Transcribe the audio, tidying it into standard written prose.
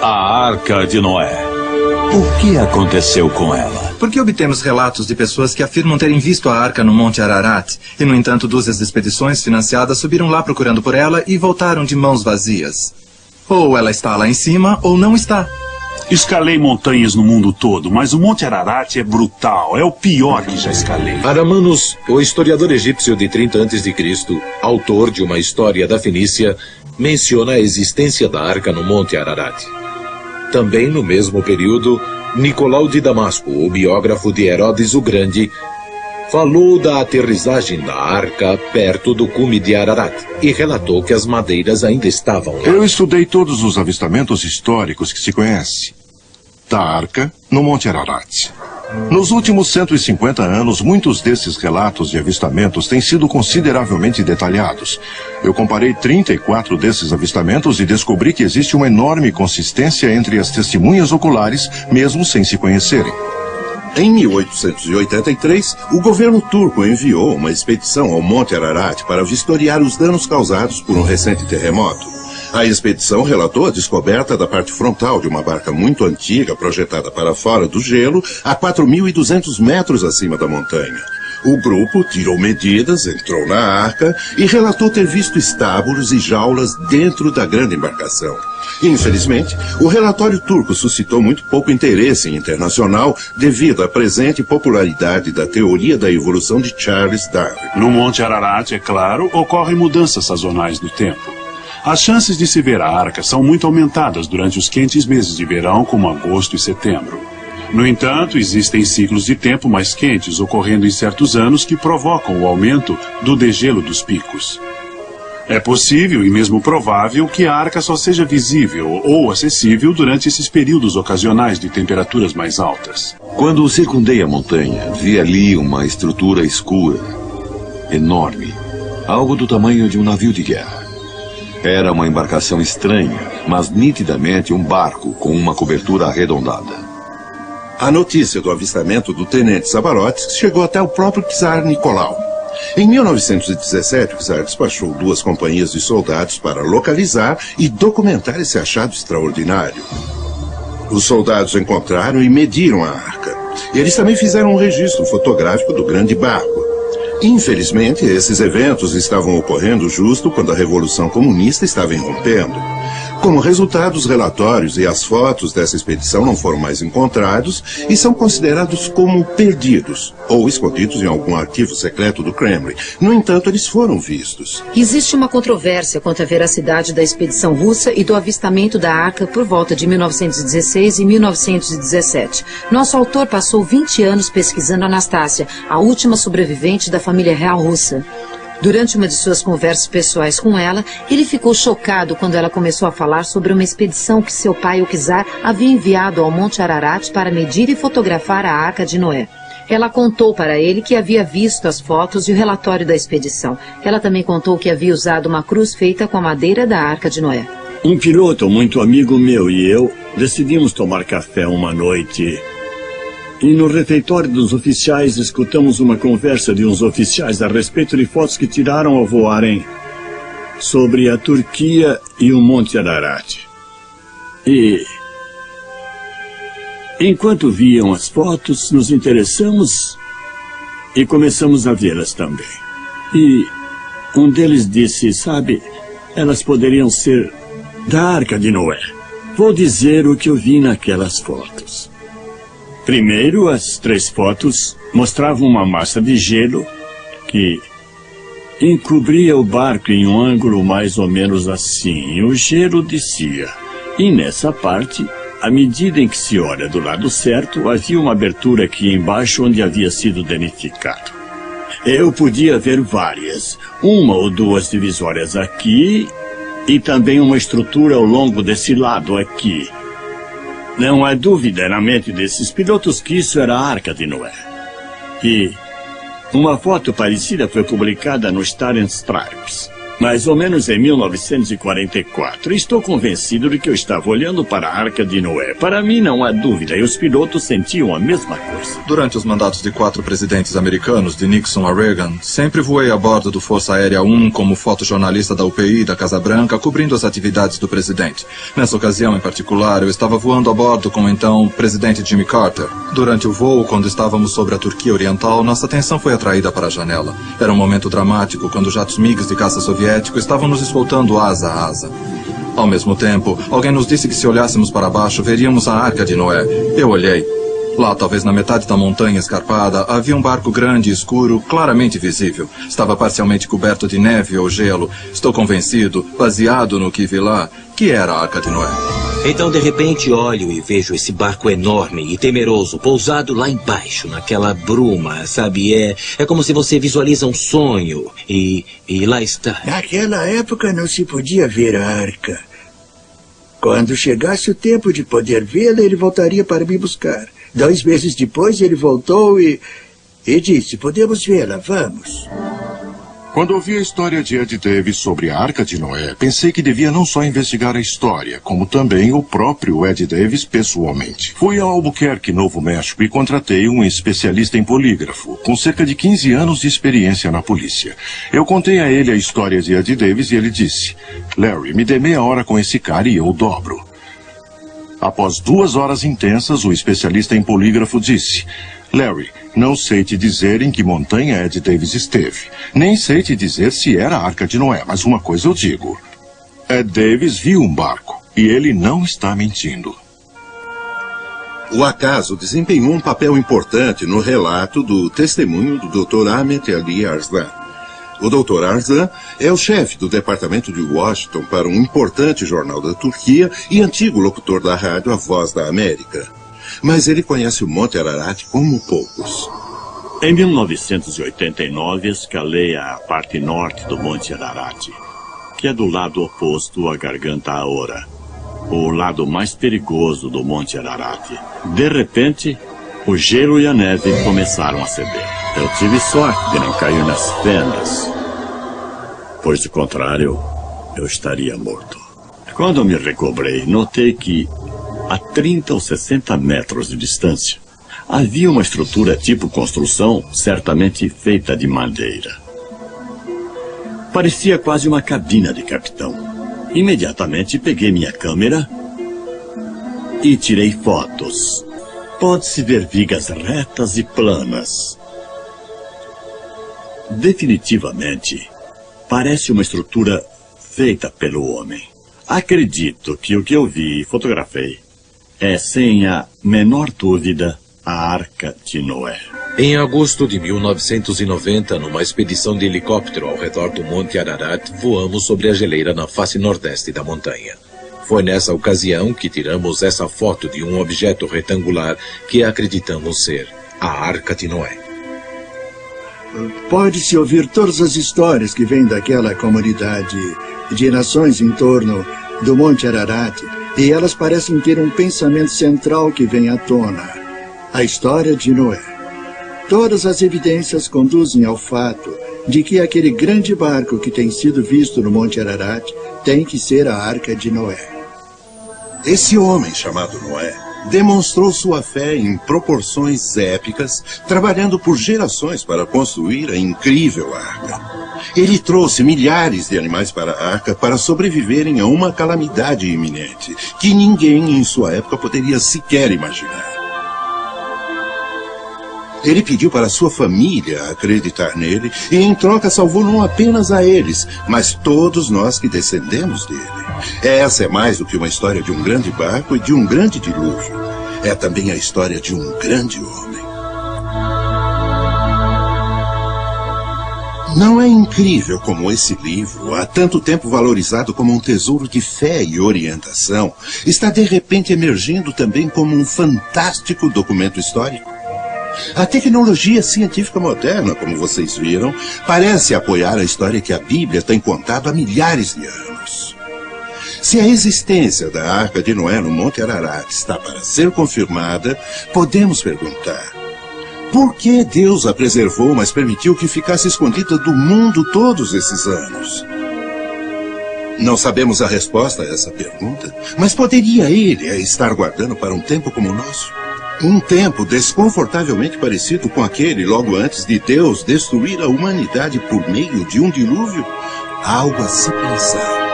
A Arca de Noé. O que aconteceu com ela? Porque obtemos relatos de pessoas que afirmam terem visto a arca no Monte Ararat. E, no entanto, dúzias de expedições financiadas subiram lá procurando por ela e voltaram de mãos vazias. Ou ela está lá em cima, ou não está. Escalei montanhas no mundo todo, mas o Monte Ararat é brutal. É o pior que já escalei. Aramanos, o historiador egípcio de 30 a.C., autor de uma história da Fenícia, menciona a existência da arca no Monte Ararat. Também no mesmo período, Nicolau de Damasco, o biógrafo de Herodes o Grande, falou da aterrissagem da arca perto do cume de Ararat e relatou que as madeiras ainda estavam lá. Eu estudei todos os avistamentos históricos que se conhece da arca no Monte Ararat. Nos últimos 150 anos, muitos desses relatos de avistamentos têm sido consideravelmente detalhados. Eu comparei 34 desses avistamentos e descobri que existe uma enorme consistência entre as testemunhas oculares, mesmo sem se conhecerem. Em 1883, o governo turco enviou uma expedição ao Monte Ararat para vistoriar os danos causados por um recente terremoto. A expedição relatou a descoberta da parte frontal de uma barca muito antiga projetada para fora do gelo a 4.200 metros acima da montanha. O grupo tirou medidas, entrou na arca e relatou ter visto estábulos e jaulas dentro da grande embarcação. Infelizmente, o relatório turco suscitou muito pouco interesse internacional devido à presente popularidade da teoria da evolução de Charles Darwin. No Monte Ararat, é claro, ocorrem mudanças sazonais do tempo. As chances de se ver a arca são muito aumentadas durante os quentes meses de verão, como agosto e setembro. No entanto, existem ciclos de tempo mais quentes ocorrendo em certos anos que provocam o aumento do degelo dos picos. É possível e mesmo provável que a arca só seja visível ou acessível durante esses períodos ocasionais de temperaturas mais altas. Quando circundei a montanha, vi ali uma estrutura escura, enorme, algo do tamanho de um navio de guerra. Era uma embarcação estranha, mas nitidamente um barco com uma cobertura arredondada. A notícia do avistamento do tenente Sabarotes chegou até o próprio czar Nicolau. Em 1917, o czar despachou 2 companhias de soldados para localizar e documentar esse achado extraordinário. Os soldados encontraram e mediram a arca. Eles também fizeram um registro fotográfico do grande barco. Infelizmente, esses eventos estavam ocorrendo justo quando a Revolução Comunista estava irrompendo. Como resultado, os relatórios e as fotos dessa expedição não foram mais encontrados e são considerados como perdidos ou escondidos em algum arquivo secreto do Kremlin. No entanto, eles foram vistos. Existe uma controvérsia quanto à veracidade da expedição russa e do avistamento da arca por volta de 1916 e 1917. Nosso autor passou 20 anos pesquisando Anastácia, a última sobrevivente da família real russa. Durante uma de suas conversas pessoais com ela, ele ficou chocado quando ela começou a falar sobre uma expedição que seu pai, o czar, havia enviado ao Monte Ararat para medir e fotografar a Arca de Noé. Ela contou para ele que havia visto as fotos e o relatório da expedição. Ela também contou que havia usado uma cruz feita com a madeira da Arca de Noé. Um piloto muito amigo meu e eu decidimos tomar café uma noite. E no refeitório dos oficiais escutamos uma conversa de uns oficiais a respeito de fotos que tiraram ao voarem sobre a Turquia e o Monte Ararat. E enquanto viam as fotos, nos interessamos e começamos a vê-las também. E um deles disse, sabe, elas poderiam ser da Arca de Noé. Vou dizer o que eu vi naquelas fotos. Primeiro, as 3 fotos mostravam uma massa de gelo que encobria o barco em um ângulo mais ou menos assim, e o gelo descia. E nessa parte, à medida em que se olha do lado certo, havia uma abertura aqui embaixo onde havia sido danificado. Eu podia ver várias, 1 ou 2 divisórias aqui e também uma estrutura ao longo desse lado aqui. Não há dúvida na mente desses pilotos que isso era a Arca de Noé. E uma foto parecida foi publicada no Star and Stripes. Mais ou menos em 1944. Estou convencido de que eu estava olhando para a Arca de Noé. Para mim, não há dúvida, e os pilotos sentiam a mesma coisa. Durante os mandatos de 4 presidentes americanos, de Nixon a Reagan, sempre voei a bordo do Força Aérea 1 como fotojornalista da UPI da Casa Branca, cobrindo as atividades do presidente. Nessa ocasião, em particular, eu estava voando a bordo com o então presidente Jimmy Carter. Durante o voo, quando estávamos sobre a Turquia Oriental, nossa atenção foi atraída para a janela. Era um momento dramático quando jatos MiGs de caça soviéticos estavam nos escoltando asa a asa. Ao mesmo tempo, alguém nos disse que se olhássemos para baixo, veríamos a Arca de Noé. Eu olhei. Lá, talvez na metade da montanha escarpada, havia um barco grande e escuro, claramente visível. Estava parcialmente coberto de neve ou gelo. Estou convencido, baseado no que vi lá, que era a Arca de Noé. Então, de repente, olho e vejo esse barco enorme e temeroso, pousado lá embaixo, naquela bruma, sabe? É como se você visualiza um sonho e lá está. Naquela época não se podia ver a arca. Quando chegasse o tempo de poder vê-la, ele voltaria para me buscar. 2 meses depois, ele voltou e disse, podemos vê-la, vamos. Quando ouvi a história de Ed Davis sobre a Arca de Noé, pensei que devia não só investigar a história, como também o próprio Ed Davis pessoalmente. Fui a Albuquerque, Novo México, e contratei um especialista em polígrafo, com cerca de 15 anos de experiência na polícia. Eu contei a ele a história de Ed Davis e ele disse, Larry, me dê meia hora com esse cara e eu dobro. Após 2 horas intensas, o especialista em polígrafo disse, Larry, não sei te dizer em que montanha Ed Davis esteve. Nem sei te dizer se era a Arca de Noé, mas uma coisa eu digo. Ed Davis viu um barco e ele não está mentindo. O acaso desempenhou um papel importante no relato do testemunho do Dr. Ahmet Ali Arslan. O Dr. Arslan é o chefe do departamento de Washington para um importante jornal da Turquia e antigo locutor da rádio A Voz da América. Mas ele conhece o Monte Ararat como poucos. Em 1989, escalei a parte norte do Monte Ararat, que é do lado oposto à Garganta Aora, o lado mais perigoso do Monte Ararat. De repente, o gelo e a neve começaram a ceder. Eu tive sorte de não cair nas fendas, pois, do contrário, eu estaria morto. Quando me recobrei, notei que, a 30 ou 60 metros de distância, havia uma estrutura tipo construção, certamente feita de madeira. Parecia quase uma cabina de capitão. Imediatamente peguei minha câmera e tirei fotos. Pode-se ver vigas retas e planas. Definitivamente, parece uma estrutura feita pelo homem. Acredito que o que eu vi e fotografei é, sem a menor dúvida, a Arca de Noé. Em agosto de 1990, numa expedição de helicóptero ao redor do Monte Ararat, voamos sobre a geleira na face nordeste da montanha. Foi nessa ocasião que tiramos essa foto de um objeto retangular que acreditamos ser a Arca de Noé. Pode-se ouvir todas as histórias que vêm daquela comunidade de nações em torno do Monte Ararat, e elas parecem ter um pensamento central que vem à tona: a história de Noé. Todas as evidências conduzem ao fato de que aquele grande barco que tem sido visto no Monte Ararat tem que ser a Arca de Noé. Esse homem chamado Noé demonstrou sua fé em proporções épicas, trabalhando por gerações para construir a incrível arca. Ele trouxe milhares de animais para a arca para sobreviverem a uma calamidade iminente, que ninguém em sua época poderia sequer imaginar. Ele pediu para sua família acreditar nele e, em troca, salvou não apenas a eles, mas todos nós que descendemos dele. Essa é mais do que uma história de um grande barco e de um grande dilúvio. É também a história de um grande homem. Não é incrível como esse livro, há tanto tempo valorizado como um tesouro de fé e orientação, está de repente emergindo também como um fantástico documento histórico? A tecnologia científica moderna, como vocês viram, parece apoiar a história que a Bíblia tem contado há milhares de anos. Se a existência da Arca de Noé no Monte Ararat está para ser confirmada, podemos perguntar: por que Deus a preservou, mas permitiu que ficasse escondida do mundo todos esses anos? Não sabemos a resposta a essa pergunta, mas poderia ele estar guardando para um tempo como o nosso? Um tempo desconfortavelmente parecido com aquele logo antes de Deus destruir a humanidade por meio de um dilúvio? Algo a se pensar.